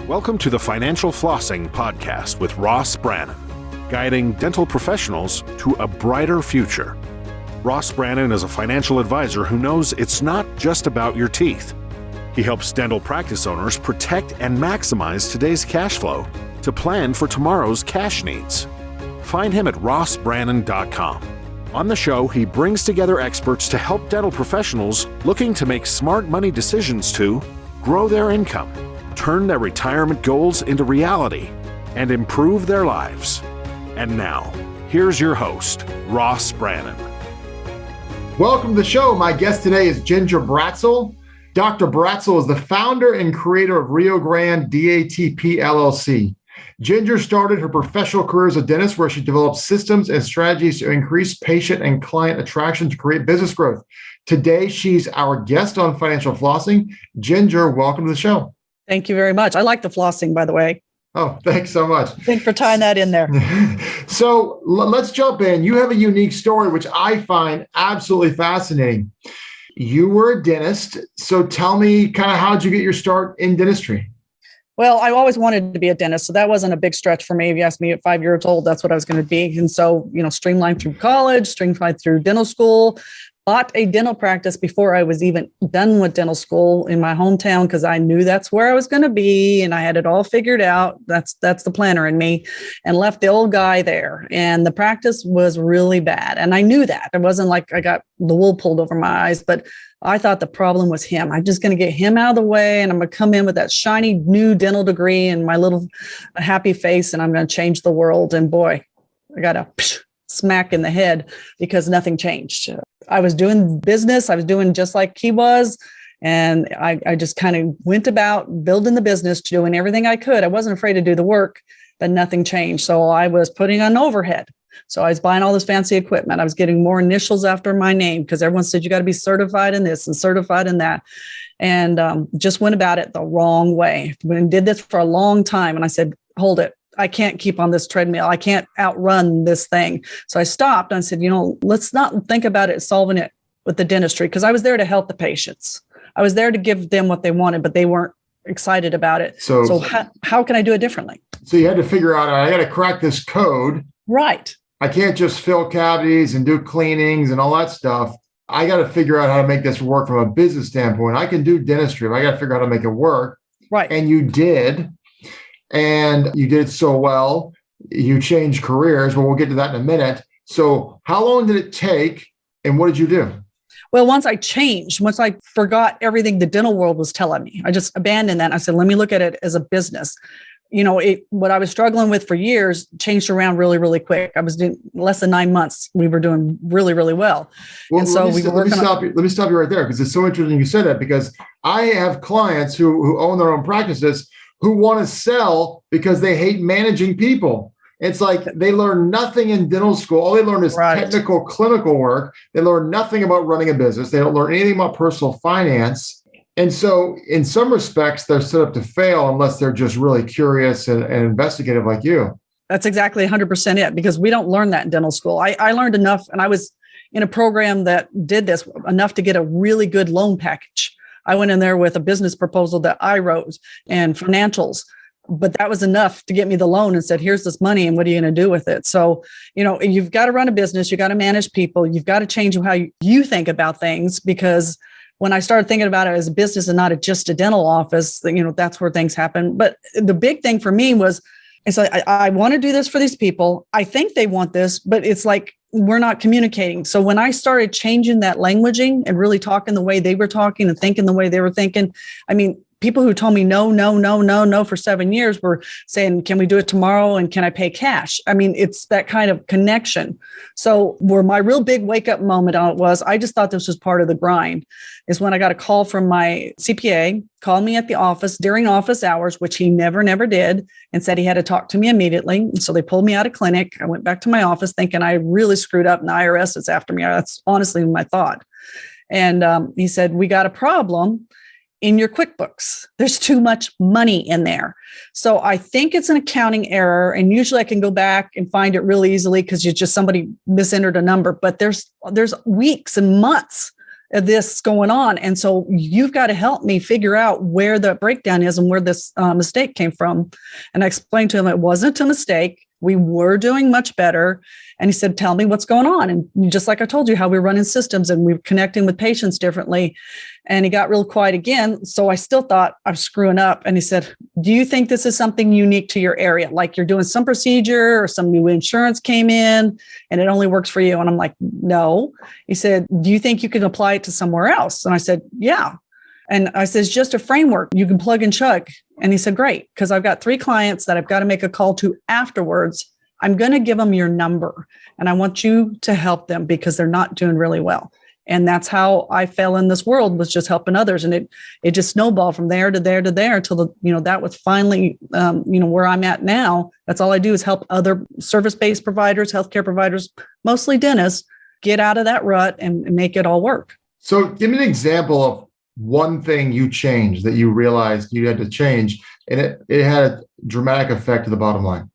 Welcome to the Financial Flossing Podcast with Ross Brannon, guiding dental professionals to a brighter future. Ross Brannon is a financial advisor who knows it's not just about your teeth. He helps dental practice owners protect and maximize today's cash flow to plan for tomorrow's cash needs. Find him at rossbrannon.com. On the show, he brings together experts to help dental professionals looking to make smart money decisions to grow their income, turn their retirement goals into reality, and improve their lives. And now, here's your host, Ross Brannon. Welcome to the show. My guest today is Ginger Bratzel. Dr. Bratzel is the founder and creator of Rio Grande DATP LLC. Ginger started her professional career as a dentist, where she developed systems and strategies to increase patient and client attraction to create business growth. Today, she's our guest on Financial Flossing. Ginger, welcome to the show. Thank you very much. I like the flossing, by the way. Oh, thanks so much. Thanks for tying that in there. So let's jump in. You have a unique story, which I find absolutely fascinating. You were a dentist. So tell me kind of how'd you get your start in dentistry? Well, I always wanted to be a dentist, so that wasn't a big stretch for me. If you asked me at 5 years old, that's what I was going to be. And so, streamlined through college, streamlined through dental school, bought a dental practice before I was even done with dental school in my hometown, because I knew that's where I was going to be and I had it all figured out. That's the planner in me, and left the old guy there. And the practice was really bad. And I knew that. It wasn't like I got the wool pulled over my eyes, but I thought the problem was him. I'm just going to get him out of the way, and I'm going to come in with that shiny new dental degree and my little happy face, and I'm going to change the world. And boy, I got a smack in the head because nothing changed. I was doing business. I was doing just like he was. And I just kind of went about building the business, doing everything I could. I wasn't afraid to do the work, but nothing changed. So I was putting on overhead. So I was buying all this fancy equipment. I was getting more initials after my name because everyone said, you got to be certified in this and certified in that. And just went about it the wrong way. And did this for a long time. And I said, hold it. I can't keep on this treadmill. I can't outrun this thing. So I stopped and I said, let's not think about it, solving it with the dentistry, because I was there to help the patients. I was there to give them what they wanted, but they weren't excited about it. So how can I do it differently? So you had to figure out, I got to crack this code. Right. I can't just fill cavities and do cleanings and all that stuff. I got to figure out how to make this work from a business standpoint. I can do dentistry, but I got to figure out how to make it work. Right. And you did. And you did so well. You changed careers, but we'll get to that in a minute. So how long did it take and what did you do? Well, once I forgot everything the dental world was telling me, I just abandoned that. I said, let me look at it as a business. What I was struggling with for years changed around really, really quick. I was doing less than 9 months. We were doing really, really well. Well, and so let me stop you right there, because it's so interesting you said that, because I have clients who own their own practices who want to sell because they hate managing people. It's like they learn nothing in dental school. All they learn is technical clinical work. They learn nothing about running a business. They don't learn anything about personal finance. And so in some respects, they're set up to fail unless they're just really curious and investigative like you. That's exactly 100% it, because we don't learn that in dental school. I learned enough, and I was in a program that did this enough to get a really good loan package. I went in there with a business proposal that I wrote and financials, but that was enough to get me the loan and said, here's this money and what are you going to do with it? So, you've got to run a business. You got to manage people. You've got to change how you think about things, because when I started thinking about it as a business and not just a dental office, that's where things happen. But the big thing for me was, it's like, I want to do this for these people. I think they want this, but it's like, we're not communicating. So when I started changing that languaging and really talking the way they were talking and thinking the way they were thinking, people who told me no for 7 years were saying, can we do it tomorrow? And can I pay cash? It's that kind of connection. So where my real big wake up moment on it was, I just thought this was part of the grind, is when I got a call from my CPA, called me at the office during office hours, which he never did, and said he had to talk to me immediately. And so they pulled me out of clinic. I went back to my office thinking I really screwed up and the IRS is after me. That's honestly my thought. And he said, we got a problem in your QuickBooks. There's too much money in there. So I think it's an accounting error. And usually I can go back and find it really easily because somebody misentered a number, but there's weeks and months of this going on. And so you've got to help me figure out where the breakdown is and where this mistake came from. And I explained to him it wasn't a mistake. We were doing much better. And he said, tell me what's going on. And just like I told you, how we're running systems and we're connecting with patients differently. And he got real quiet again. So I still thought I'm screwing up. And he said, do you think this is something unique to your area? Like you're doing some procedure or some new insurance came in and it only works for you? And I'm like, no. He said, do you think you can apply it to somewhere else? And I said, yeah. And I said, it's just a framework. You can plug and chug. And he said, great, because I've got 3 clients that I've got to make a call to afterwards. I'm going to give them your number and I want you to help them because they're not doing really well. And that's how I fell in this world, was just helping others. And it just snowballed from there to there to there until that was finally, where I'm at now. That's all I do is help other service-based providers, healthcare providers, mostly dentists, get out of that rut and make it all work. So give me an example of one thing you changed that you realized you had to change, and it had a dramatic effect to the bottom line.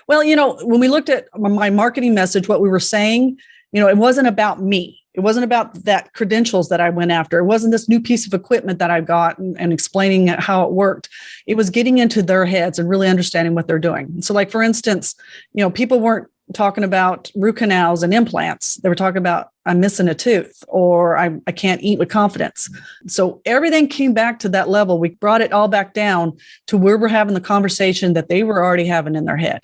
Well, when we looked at my marketing message, what we were saying, it wasn't about me. It wasn't about that credentials that I went after. It wasn't this new piece of equipment that I got and explaining how it worked. It was getting into their heads and really understanding what they're doing. So like, for instance, people weren't talking about root canals and implants. They were talking about I'm missing a tooth or I can't eat with confidence. So everything came back to that level. We brought it all back down to where we're having the conversation that they were already having in their head.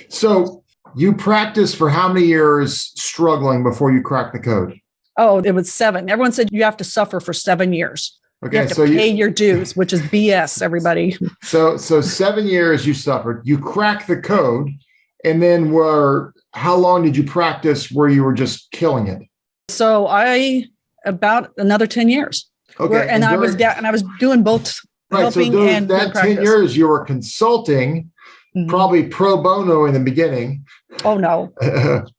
So you practiced for how many years struggling before you cracked the code? Oh, it was 7. Everyone said you have to suffer for 7 years. Okay, you have to pay your dues, which is BS, everybody. So 7 years you suffered. You cracked the code, and then how long did you practice where you were just killing it? So about another 10 years. Okay, I was doing both helping and that 10 years you were consulting. Mm-hmm. Probably pro bono in the beginning. Oh, no.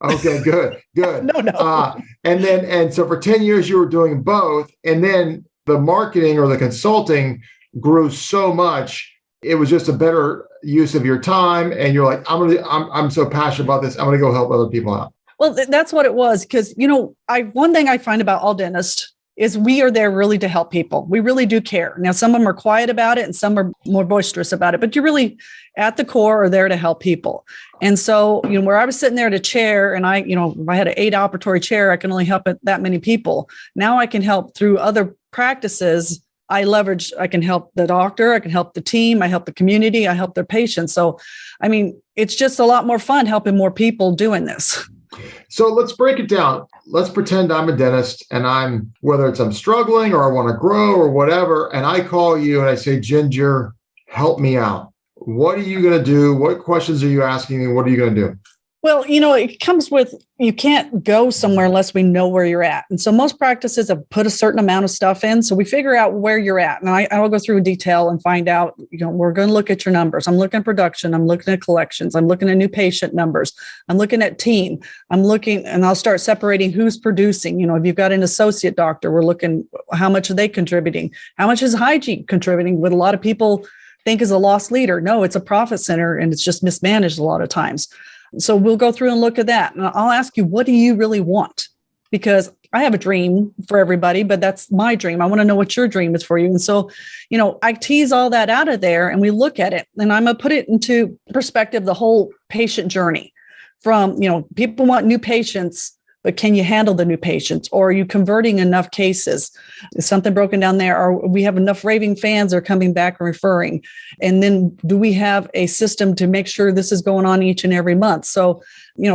Okay, good. No. And so for 10 years, you were doing both. And then the marketing or the consulting grew so much, it was just a better use of your time. And you're like, I'm so passionate about this. I'm going to go help other people out. Well, that's what it was. Because, one thing I find about all dentists is we are there really to help people. We really do care. Now, some of them are quiet about it and some are more boisterous about it, but you're really at the core are there to help people. And so, where I was sitting there at a chair and if I had an 8-operatory chair, I can only help that many people. Now I can help through other practices. I can help the doctor, I can help the team, I help the community, I help their patients. So, it's just a lot more fun helping more people doing this. So let's break it down. Let's pretend I'm a dentist and whether I'm struggling or I want to grow or whatever, and I call you and I say, Ginger, help me out. What are you going to do? What questions are you asking me? What are you going to do? Well, it comes with, you can't go somewhere unless we know where you're at. And so most practices have put a certain amount of stuff in. So we figure out where you're at. And I will go through in detail and find out, we're going to look at your numbers. I'm looking at production. I'm looking at collections. I'm looking at new patient numbers. I'm looking at team. And I'll start separating who's producing. If you've got an associate doctor, we're looking, how much are they contributing? How much is hygiene contributing? What a lot of people think is a loss leader. No, it's a profit center and it's just mismanaged a lot of times. So we'll go through and look at that. And I'll ask you, what do you really want? Because I have a dream for everybody, but that's my dream. I want to know what your dream is for you. And so, I tease all that out of there and we look at it and I'm going to put it into perspective, the whole patient journey from, people want new patients, but can you handle the new patients? Or are you converting enough cases? Is something broken down there? Or we have enough raving fans are coming back and referring? And then do we have a system to make sure this is going on each and every month? So,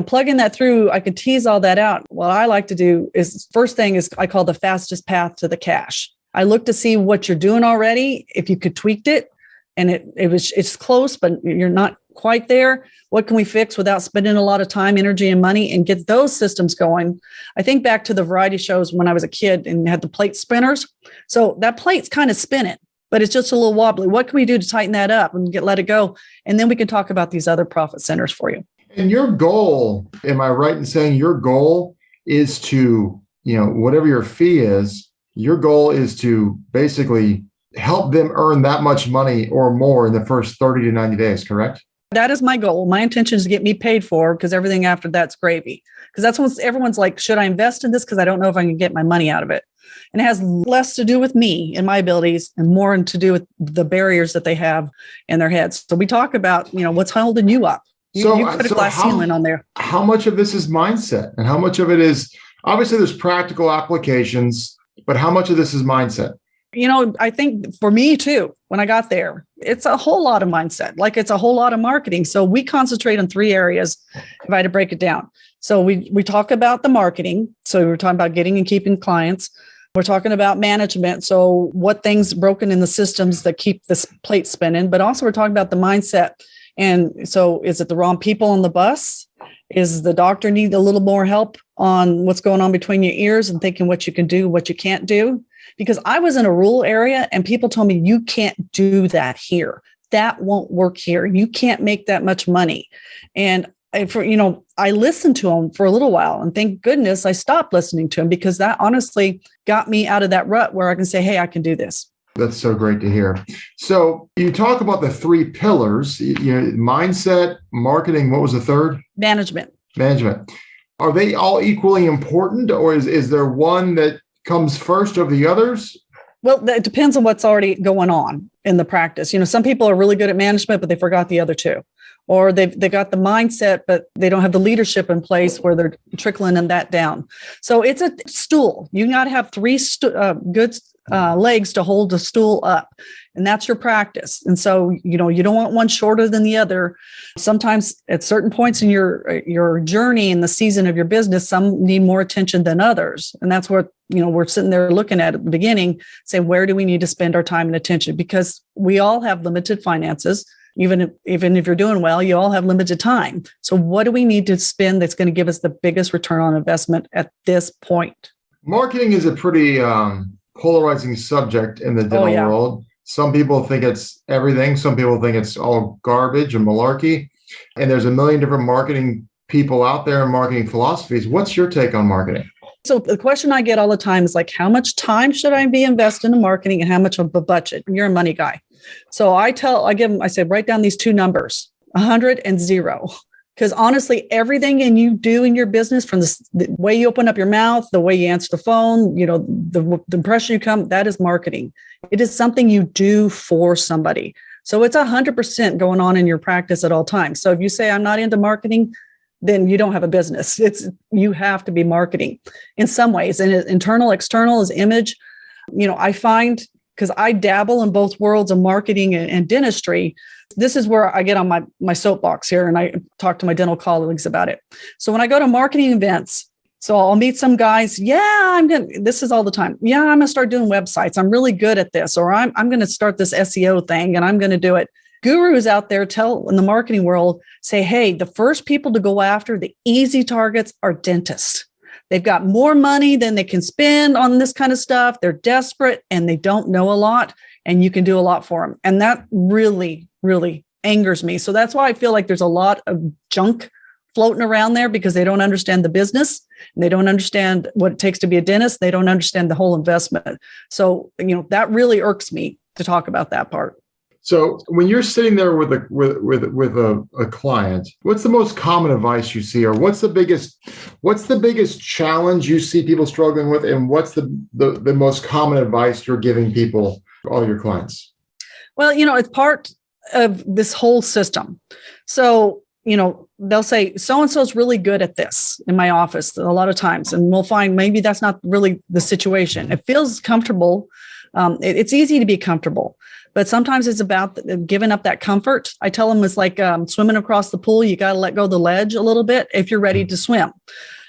plugging that through, I could tease all that out. What I like to do is, first thing is I call the fastest path to the cash. I look to see what you're doing already, if you could tweak it. And it's close, but you're not quite there. What can we fix without spending a lot of time, energy, and money and get those systems going? I think back to the variety shows when I was a kid and had the plate spinners. So that plate's kind of spinning, but it's just a little wobbly. What can we do to tighten that up and let it go? And then we can talk about these other profit centers for you. And your goal, am I right in saying your goal is to, whatever your fee is, your goal is to basically help them earn that much money or more in the first 30 to 90 days, correct? That is my goal. My intention is to get me paid for, because everything after that's gravy. Because that's when everyone's like, should I invest in this? Because I don't know if I can get my money out of it. And it has less to do with me and my abilities and more to do with the barriers that they have in their heads. So we talk about, what's holding you up. You put a glass ceiling on there. How much of this is mindset and how much of it is, obviously there's practical applications, but how much of this is mindset? I think for me too, when I got there, it's a whole lot of mindset, like it's a whole lot of marketing. So we concentrate on 3 areas if I had to break it down. So we talk about the marketing. So we're talking about getting and keeping clients. We're talking about management. So what things broken in the systems that keep this plate spinning, but also we're talking about the mindset. And so is it the wrong people on the bus? Is the doctor need a little more help on what's going on between your ears and thinking what you can do, what you can't do? Because I was in a rural area and people told me, you can't do that here. That won't work here. You can't make that much money. And I listened to them for a little while, and thank goodness I stopped listening to them, because that honestly got me out of that rut where I can say, hey, I can do this. That's so great to hear. So you talk about the 3 pillars, mindset, marketing. What was the third? Management. Are they all equally important, or is there one that comes first over the others? Well, it depends on what's already going on in the practice. Some people are really good at management, but they forgot the other 2. Or they got the mindset, but they don't have the leadership in place where they're trickling that down. So it's a stool. You got to have 3 good legs to hold the stool up, and that's your practice. And so, you don't want one shorter than the other. Sometimes at certain points in your journey in the season of your business, some need more attention than others. And that's what, we're sitting there looking at the beginning, saying, where do we need to spend our time and attention? Because we all have limited finances. Even if you're doing well, you all have limited time. So what do we need to spend that's going to give us the biggest return on investment at this point? Marketing is a pretty polarizing subject in the dental world. Some people think it's everything. Some people think it's all garbage and malarkey. And there's a million different marketing people out there and marketing philosophies. What's your take on marketing? So the question I get all the time is like, how much time should I be investing in marketing and how much of a budget? You're a money guy. So I say, write down these 2 numbers, 100 and 0. Because honestly, everything you do in your business, from the way you open up your mouth, the way you answer the phone, the impression you come, that is marketing. It is something you do for somebody. So it's 100% going on in your practice at all times. So if you say, I'm not into marketing, then you don't have a business. You have to be marketing in some ways. And internal, external is image. I find, because I dabble in both worlds of marketing and dentistry, this is where I get on my soapbox here, and I talk to my dental colleagues about it. So when I go to marketing events, so I'll meet some guys. This is all the time. Yeah, I'm going to start doing websites. I'm really good at this, or I'm going to start this SEO thing and I'm going to do it. Gurus out there in the marketing world say, hey, the first people to go after the easy targets are dentists. They've got more money than they can spend on this kind of stuff. They're desperate and they don't know a lot, and you can do a lot for them. And that really, really angers me. So that's why I feel like there's a lot of junk floating around there, because they don't understand the business. And they don't understand what it takes to be a dentist. They don't understand the whole investment. So, that really irks me to talk about that part. So when you're sitting there with a client, what's the most common advice you see, or what's the biggest challenge you see people struggling with, and what's the most common advice you're giving people, all your clients? Well, it's part of this whole system. So, they'll say, so-and-so is really good at this in my office a lot of times. And we'll find maybe that's not really the situation. It feels comfortable. It's easy to be comfortable. But sometimes it's about giving up that comfort. I tell them it's like swimming across the pool. You got to let go of the ledge a little bit if you're ready to swim.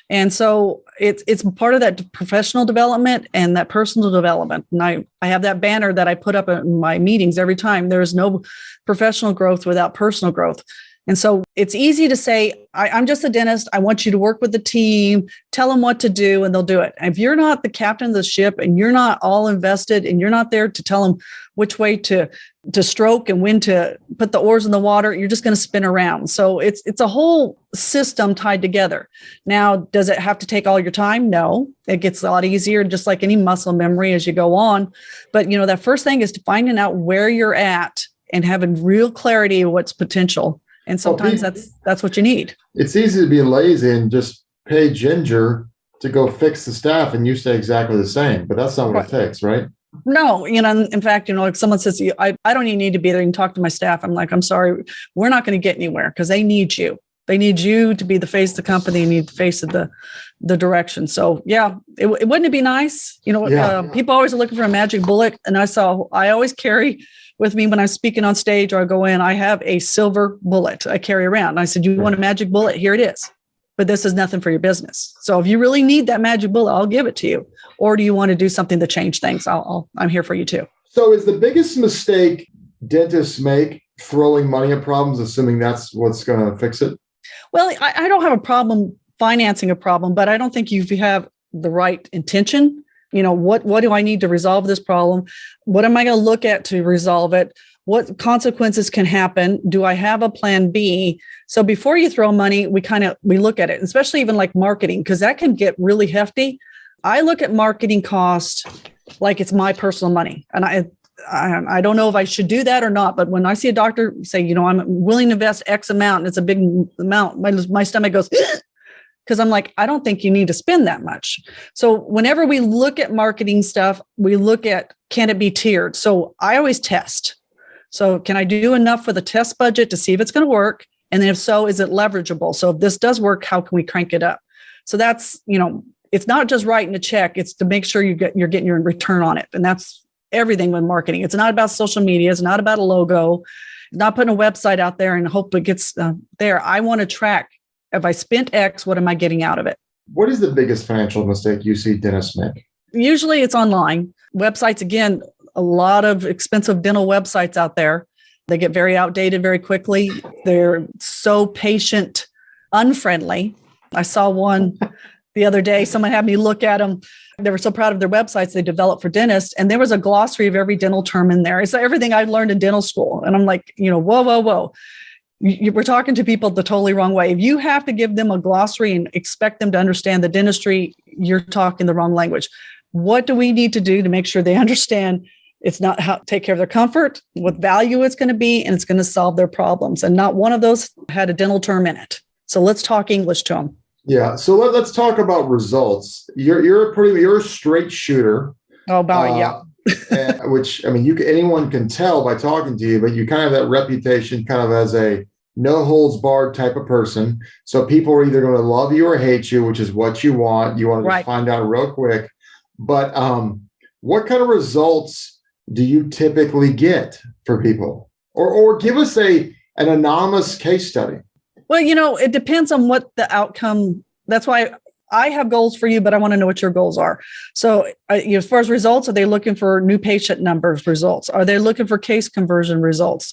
And so it's part of that professional development and that personal development. And I have that banner that I put up in my meetings every time. There is no professional growth without personal growth. And so it's easy to say, I'm just a dentist. I want you to work with the team, tell them what to do, and they'll do it. And if you're not the captain of the ship and you're not all invested and you're not there to tell them which way to stroke and when to put the oars in the water, you're just going to spin around. So it's a whole system tied together. Now, does it have to take all your time? No, it gets a lot easier, just like any muscle memory as you go on. But, that first thing is to finding out where you're at and having real clarity of what's potential. And sometimes that's what you need. It's easy to be lazy and just pay Ginger to go fix the staff and you stay exactly the same, but that's not what it takes, right? No, in fact, if someone says, I don't even need to be there and talk to my staff, I'm like, I'm sorry, we're not going to get anywhere because they need you. They need you to be the face of the company, you need the face of the direction. So yeah, wouldn't it be nice? People always are looking for a magic bullet. And I always carry with me when I'm speaking on stage or I go in, I have a silver bullet I carry around. And I said, you want a magic bullet? Here it is. But this is nothing for your business. So if you really need that magic bullet, I'll give it to you. Or do you want to do something to change things? I'm here for you too. So is the biggest mistake dentists make throwing money at problems, assuming that's what's going to fix it? Well, I don't have a problem financing a problem, but I don't think you have the right intention. What do I need to resolve this problem? What am I going to look at to resolve it? What consequences can happen? Do I have a plan B? So before you throw money, we look at it, especially even like marketing, because that can get really hefty. I look at marketing cost like it's my personal money. And I don't know if I should do that or not, but when I see a doctor say, I'm willing to invest X amount, and it's a big amount, my stomach goes, because I'm like, I don't think you need to spend that much. So whenever we look at marketing stuff, we look at, can it be tiered? So I always test. So can I do enough for the test budget to see if it's going to work? And then if so, is it leverageable? So if this does work, how can we crank it up? So that's, it's not just writing a check. It's to make sure you're getting your return on it. And that's everything with marketing. It's not about social media. It's not about a logo. It's not putting a website out there and hope it gets there. I want to track, if I spent X, what am I getting out of it? What is the biggest financial mistake you see dentists make? Usually it's online. Websites, again, a lot of expensive dental websites out there. They get very outdated very quickly. They're so patient unfriendly. I saw one the other day. Someone had me look at them. They were so proud of their websites they developed for dentists. And there was a glossary of every dental term in there. It's everything I learned in dental school. And I'm like, whoa. We're talking to people the totally wrong way. If you have to give them a glossary and expect them to understand the dentistry, you're talking the wrong language. What do we need to do to make sure they understand it's not how to take care of their comfort, what value it's going to be, and it's going to solve their problems. And not one of those had a dental term in it. So let's talk English to them. Yeah. So let's talk about results. You're a straight shooter. Oh, boy, yeah. Which, anyone can tell by talking to you, but you kind of have that reputation kind of as a no holds barred type of person. So people are either going to love you or hate you, which is what you want. You want to just find out real quick. But what kind of results do you typically get for people? Or give us an anonymous case study. Well, it depends on what the outcome. That's why I have goals for you, but I want to know what your goals are. So as far as results, are they looking for new patient numbers results? Are they looking for case conversion results?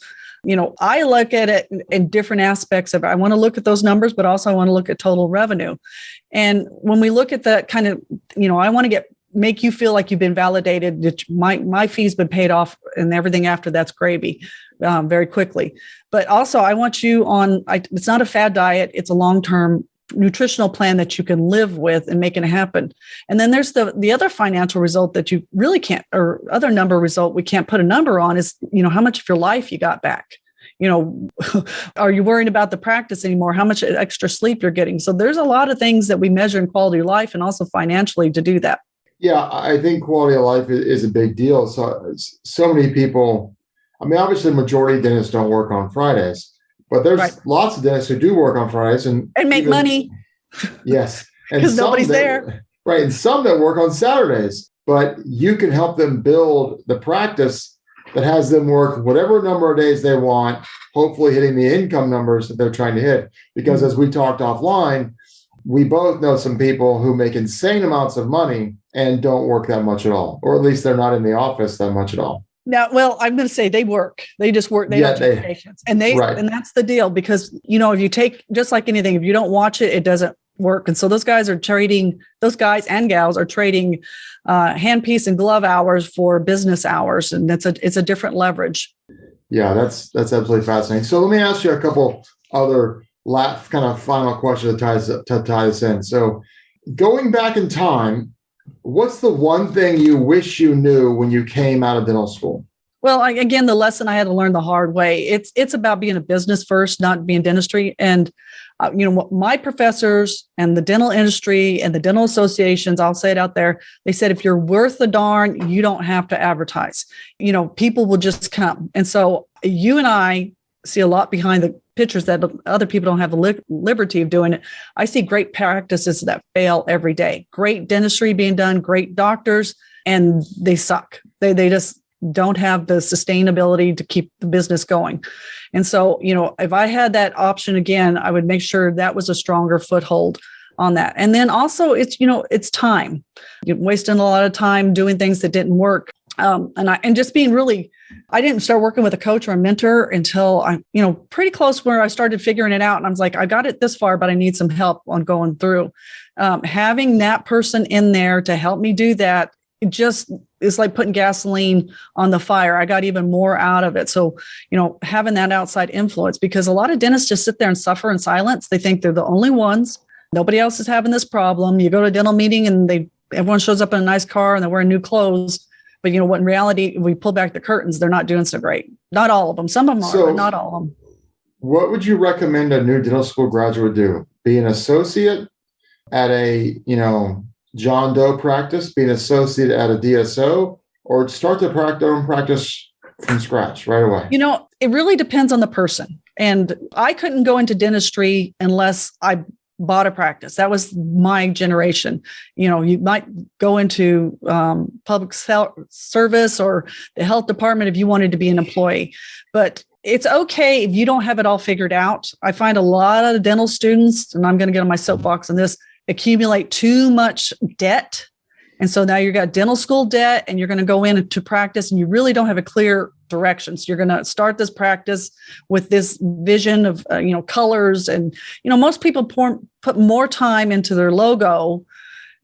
I look at it in different aspects of it. I want to look at those numbers, but also I want to look at total revenue. And when we look at that kind of, I want to make you feel like you've been validated, that my fee's been paid off and everything after that's gravy very quickly. But also I want you on, it's not a fad diet. It's a long-term nutritional plan that you can live with and make it happen. And then there's the other financial result that you really can't, or other number result we can't put a number on is, how much of your life you got back. Are you worried about the practice anymore? How much extra sleep you're getting? So there's a lot of things that we measure in quality of life and also financially to do that. Yeah, I think quality of life is a big deal. So many people, obviously the majority of dentists don't work on Fridays, but there's lots of dentists who do work on Fridays and make money. Yes. Because nobody's there. Right. And some that work on Saturdays, but you can help them build the practice that has them work whatever number of days they want, hopefully hitting the income numbers that they're trying to hit. Because as we talked offline, we both know some people who make insane amounts of money and don't work that much at all, or at least they're not in the office that much at all. Now, well, I'm going to say they work. They just work. They don't take patients. And and that's the deal because, if you take, just like anything, if you don't watch it, it doesn't work. And so those guys and gals are trading handpiece and glove hours for business hours. And it's a different leverage. Yeah, that's absolutely fascinating. So let me ask you a couple other kind of final questions to tie this in. So going back in time, what's the one thing you wish you knew when you came out of dental school? Well, again, the lesson I had to learn the hard way. It's about being a business first, not being dentistry. And my professors and the dental industry and the dental associations, I'll say it out there, they said, if you're worth the darn, you don't have to advertise. People will just come. And so you and I see a lot behind the pictures that other people don't have the liberty of doing it. I see great practices that fail every day. Great dentistry being done, great doctors, and they suck. They just don't have the sustainability to keep the business going. And so, if I had that option again, I would make sure that was a stronger foothold on that. And then also it's time. You're wasting a lot of time doing things that didn't work. And just being I didn't start working with a coach or a mentor until I, pretty close where I started figuring it out. And I was like, I got it this far, but I need some help on going through. Having that person in there to help me do that, it just is like putting gasoline on the fire. I got even more out of it. So, having that outside influence, because a lot of dentists just sit there and suffer in silence. They think they're the only ones. Nobody else is having this problem. You go to a dental meeting and everyone shows up in a nice car and they're wearing new clothes. But what in reality, we pull back the curtains, they're not doing so great. Not all of them. Some of them are, but not all of them. What would you recommend a new dental school graduate do? Be an associate at a, John Doe practice, be an associate at a DSO, or start their own practice from scratch right away? It really depends on the person. And I couldn't go into dentistry unless I bought a practice. That was my generation. You might go into public service or the health department if you wanted to be an employee, but it's okay if you don't have it all figured out. I find a lot of dental students, and I'm going to get on my soapbox on this, accumulate too much debt. And so now you've got dental school debt and you're going to go into practice and you really don't have a clear direction. So you're going to start this practice with this vision of, colors. And, most people put more time into their logo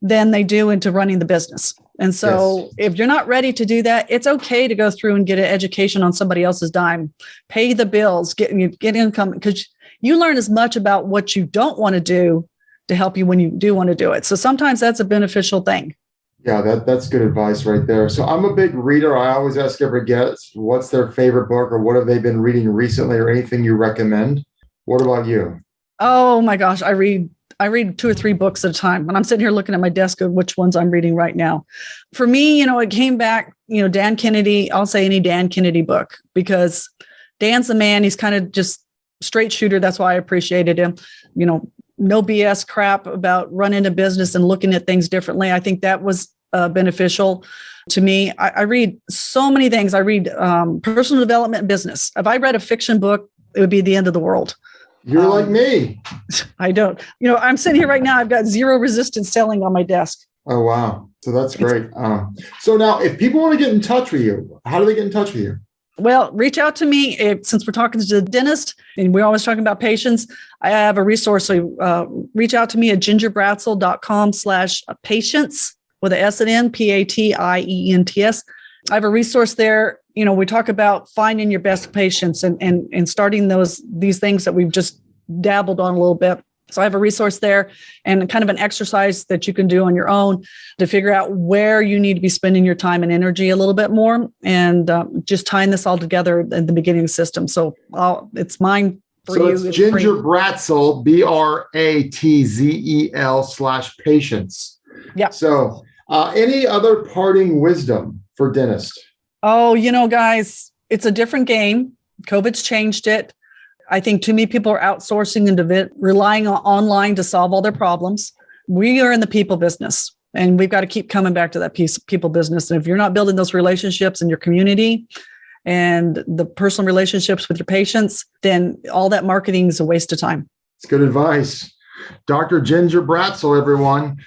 than they do into running the business. And so If you're not ready to do that, it's okay to go through and get an education on somebody else's dime, pay the bills, get income, because you learn as much about what you don't want to do to help you when you do want to do it. So sometimes that's a beneficial thing. Yeah, that's good advice right there. So I'm a big reader. I always ask every guest what's their favorite book or what have they been reading recently or anything you recommend. What about you? Oh my gosh, I read 2 or 3 books at a time. When I'm sitting here looking at my desk of which ones I'm reading right now. For me, it came back, Dan Kennedy. I'll say any Dan Kennedy book because Dan's the man. He's kind of just straight shooter. That's why I appreciated him. No BS crap about running a business and looking at things differently. I think that was beneficial to me. I read so many things. I read personal development and business. If I read a fiction book, it would be the end of the world. You're like me. I don't. I'm sitting here right now. I've got Zero Resistance Selling on my desk. Oh, wow. So that's great. So now if people want to get in touch with you, how do they get in touch with you? Well, reach out to me. Since we're talking to the dentist and we're always talking about patients, I have a resource. So reach out to me at gingerbratzel.com/patients with an S and N, PATIENTS. I have a resource there. We talk about finding your best patients and starting these things that we've just dabbled on a little bit. So I have a resource there and kind of an exercise that you can do on your own to figure out where you need to be spending your time and energy a little bit more and just tying this all together at the beginning of the system. So it's mine for you. So it's Ginger Bratzel, BRATZEL/patients. Yeah. So any other parting wisdom for dentists? Oh, guys, it's a different game. COVID's changed it. I think too many people are outsourcing and relying on online to solve all their problems. We are in the people business, and we've got to keep coming back to that people business. And if you're not building those relationships in your community and the personal relationships with your patients, then all that marketing is a waste of time. It's good advice. Dr. Ginger Bratzel, everyone.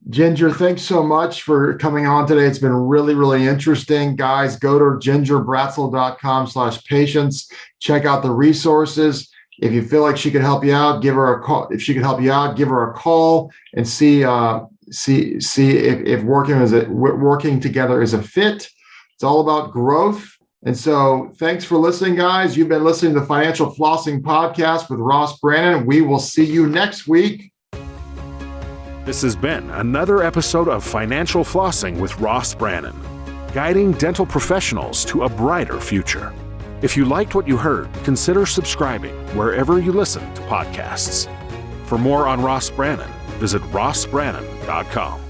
Ginger, thanks so much for coming on today. It's been really, really interesting. Guys, go to gingerbratzel.com/patients. Check out the resources. If you feel like she could help you out, give her a call. If she could help you out, give her a call and see if working together is a fit. It's all about growth. And so thanks for listening, guys. You've been listening to the Financial Flossing Podcast with Ross Brannon. We will see you next week. This has been another episode of Financial Flossing with Ross Brannon. guiding dental professionals to a brighter future. If you liked what you heard, consider subscribing wherever you listen to podcasts. For more on Ross Brannon, visit rossbrannon.com.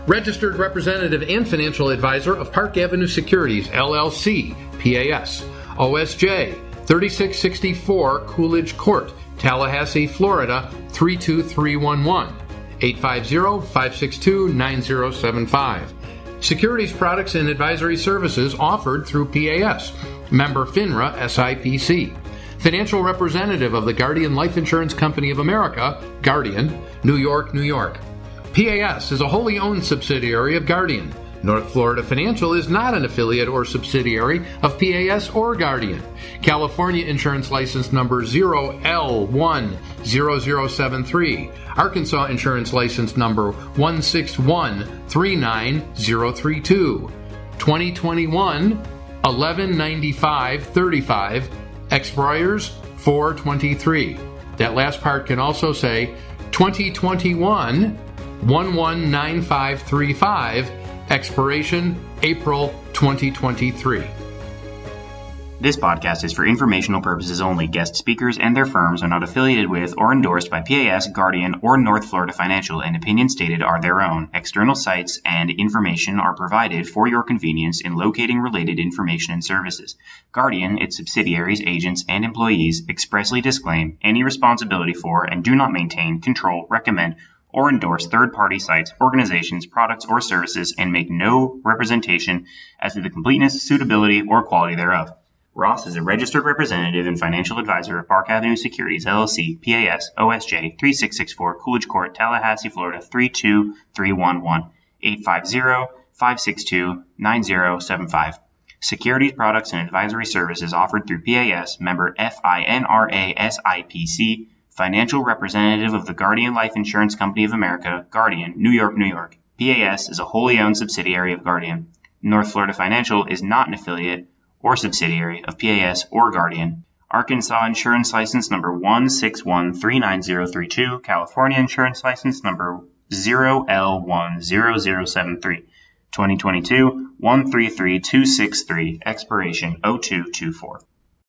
Registered representative and financial advisor of Park Avenue Securities, LLC, PAS, OSJ, 3664 Coolidge Court, Tallahassee, Florida, 32311, 850-562-9075. Securities products and advisory services offered through PAS, member FINRA SIPC. Financial representative of the Guardian Life Insurance Company of America, Guardian, New York, New York. PAS is a wholly owned subsidiary of Guardian. North Florida Financial is not an affiliate or subsidiary of PAS or Guardian. California Insurance License Number 0L10073. Arkansas Insurance License Number 161-39032. 2021 119535. Expires 423. That last part can also say 2021 119535. Expiration April 2023. This podcast is for informational purposes only. Guest speakers and their firms are not affiliated with or endorsed by PAS, Guardian, or North Florida Financial, and opinions stated are their own. External sites and information are provided for your convenience in locating related information and services. Guardian, its subsidiaries, agents, and employees expressly disclaim any responsibility for and do not maintain, control, recommend, or endorse third-party sites, organizations, products, or services, and make no representation as to the completeness, suitability, or quality thereof. Ross is a registered representative and financial advisor of Park Avenue Securities, LLC, PAS, OSJ, 3664 Coolidge Court, Tallahassee, Florida, 32311, 850-562-9075. Securities products and advisory services offered through PAS, member FINRA SIPC, financial representative of the Guardian Life Insurance Company of America, Guardian, New York, New York. PAS is a wholly owned subsidiary of Guardian. North Florida Financial is not an affiliate or subsidiary of PAS or Guardian. Arkansas Insurance License Number 161-39032, California Insurance License Number 0L10073, 2022 133263, expiration 0224.